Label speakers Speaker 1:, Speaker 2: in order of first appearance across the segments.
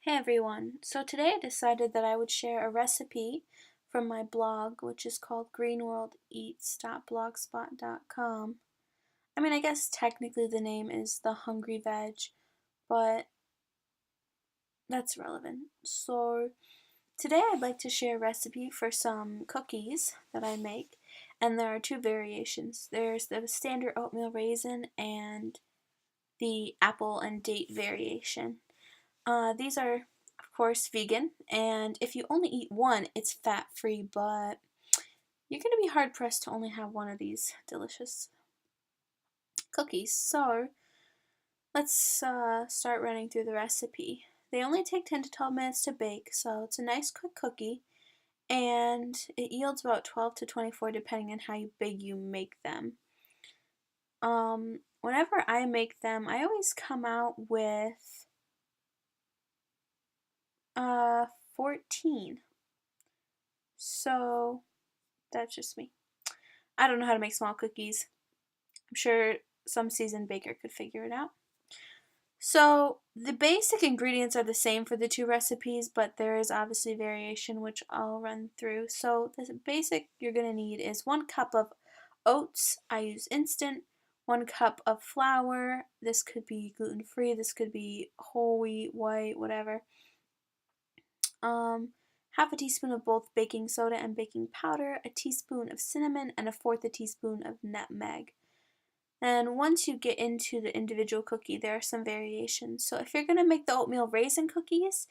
Speaker 1: Hey everyone, so today I decided that I would share a recipe from my blog, which is called greenworldeats.blogspot.com. I guess technically the name is The Hungry Veg, but that's relevant. So today I'd like to share a recipe for some cookies that I make, and there are two variations. There's the standard oatmeal raisin and the apple and date variation. These are, of course, vegan, and if you only eat one, it's fat-free, but you're going to be hard-pressed to only have one of these delicious cookies. So, let's start running through the recipe. They only take 10 to 12 minutes to bake, so it's a nice quick cookie, and it yields about 12 to 24 depending on how big you make them. Whenever I make them, I always come out with 14. So that's just me. I don't know how to make small cookies. I'm sure some seasoned baker could figure it out. So the basic ingredients are the same for the two recipes, but there is obviously variation, which I'll run through. So the basic you're going to need is 1 cup of oats. I use instant. 1 cup of flour. This could be gluten-free. This could be whole wheat, white, whatever. Half a teaspoon of both baking soda and baking powder, a teaspoon of cinnamon, and 1/4 a teaspoon of nutmeg. And once you get into the individual cookie, there are some variations. So if you're going to make the oatmeal raisin cookies,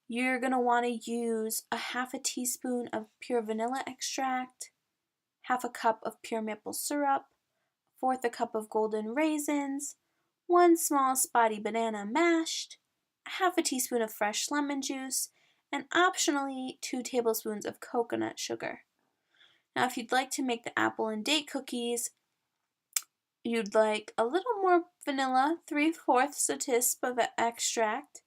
Speaker 1: you're going to want to use a half a teaspoon of pure vanilla extract, half a cup of pure maple syrup, 1/4 a cup of golden raisins, 1 small spotty banana mashed, half a teaspoon of fresh lemon juice, and optionally 2 tablespoons of coconut sugar. Now if you'd like to make the apple and date cookies, you'd like a little more vanilla, 3/4 a teaspoon of extract,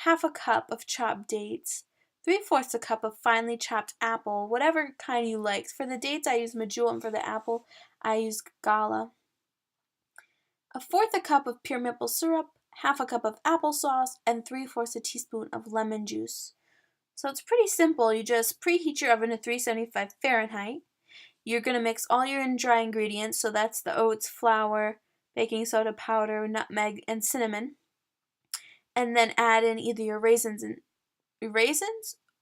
Speaker 1: half a cup of chopped dates, 3/4 a cup of finely chopped apple, whatever kind you like. For the dates I use medjool, and for the apple I use gala. 1/4 a cup of pure maple syrup, half a cup of applesauce, and 3/4 a teaspoon of lemon juice. So it's pretty simple. You just preheat your oven to 375 Fahrenheit. You're going to mix all your dry ingredients, so that's the oats, flour, baking soda powder, nutmeg, and cinnamon. And then add in either your raisins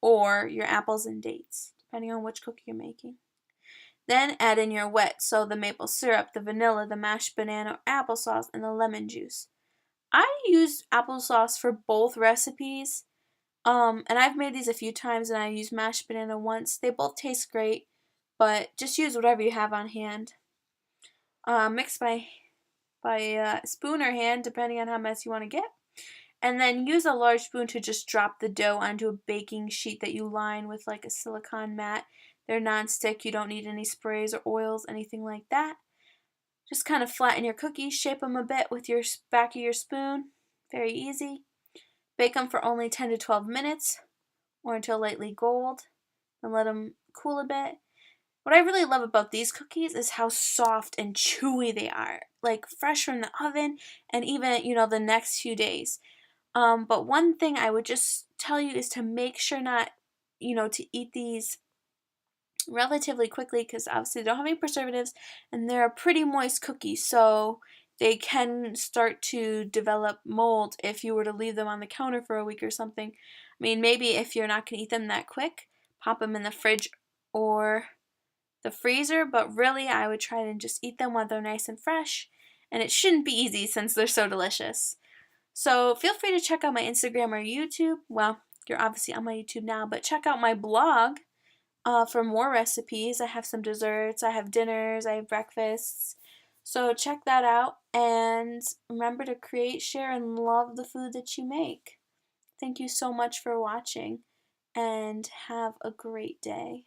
Speaker 1: or your apples and dates, depending on which cookie you're making. Then add in your wet, so the maple syrup, the vanilla, the mashed banana, applesauce, and the lemon juice. I used applesauce for both recipes, and I've made these a few times, and I used mashed banana once. They both taste great, but just use whatever you have on hand. Mix by spoon or hand, depending on how messy you want to get. And then use a large spoon to just drop the dough onto a baking sheet that you line with like a silicone mat. They're non-stick, you don't need any sprays or oils, anything like that. Just kind of flatten your cookies, shape them a bit with your back of your spoon. Very easy. Bake them for only 10 to 12 minutes or until lightly gold, and let them cool a bit. What I really love about these cookies is how soft and chewy they are, like fresh from the oven, and even, the next few days. But one thing I would just tell you is to make sure not, to eat these relatively quickly, because obviously they don't have any preservatives and they're a pretty moist cookie, so they can start to develop mold if you were to leave them on the counter for a week or something. Maybe if you're not going to eat them that quick, pop them in the fridge or the freezer, but really I would try to just eat them while they're nice and fresh, and it shouldn't be easy since they're so delicious. So feel free to check out my Instagram or YouTube. Well, you're obviously on my YouTube now, but check out my blog for more recipes. I have some desserts, I have dinners, I have breakfasts. So check that out, and remember to create, share, and love the food that you make. Thank you so much for watching, and have a great day.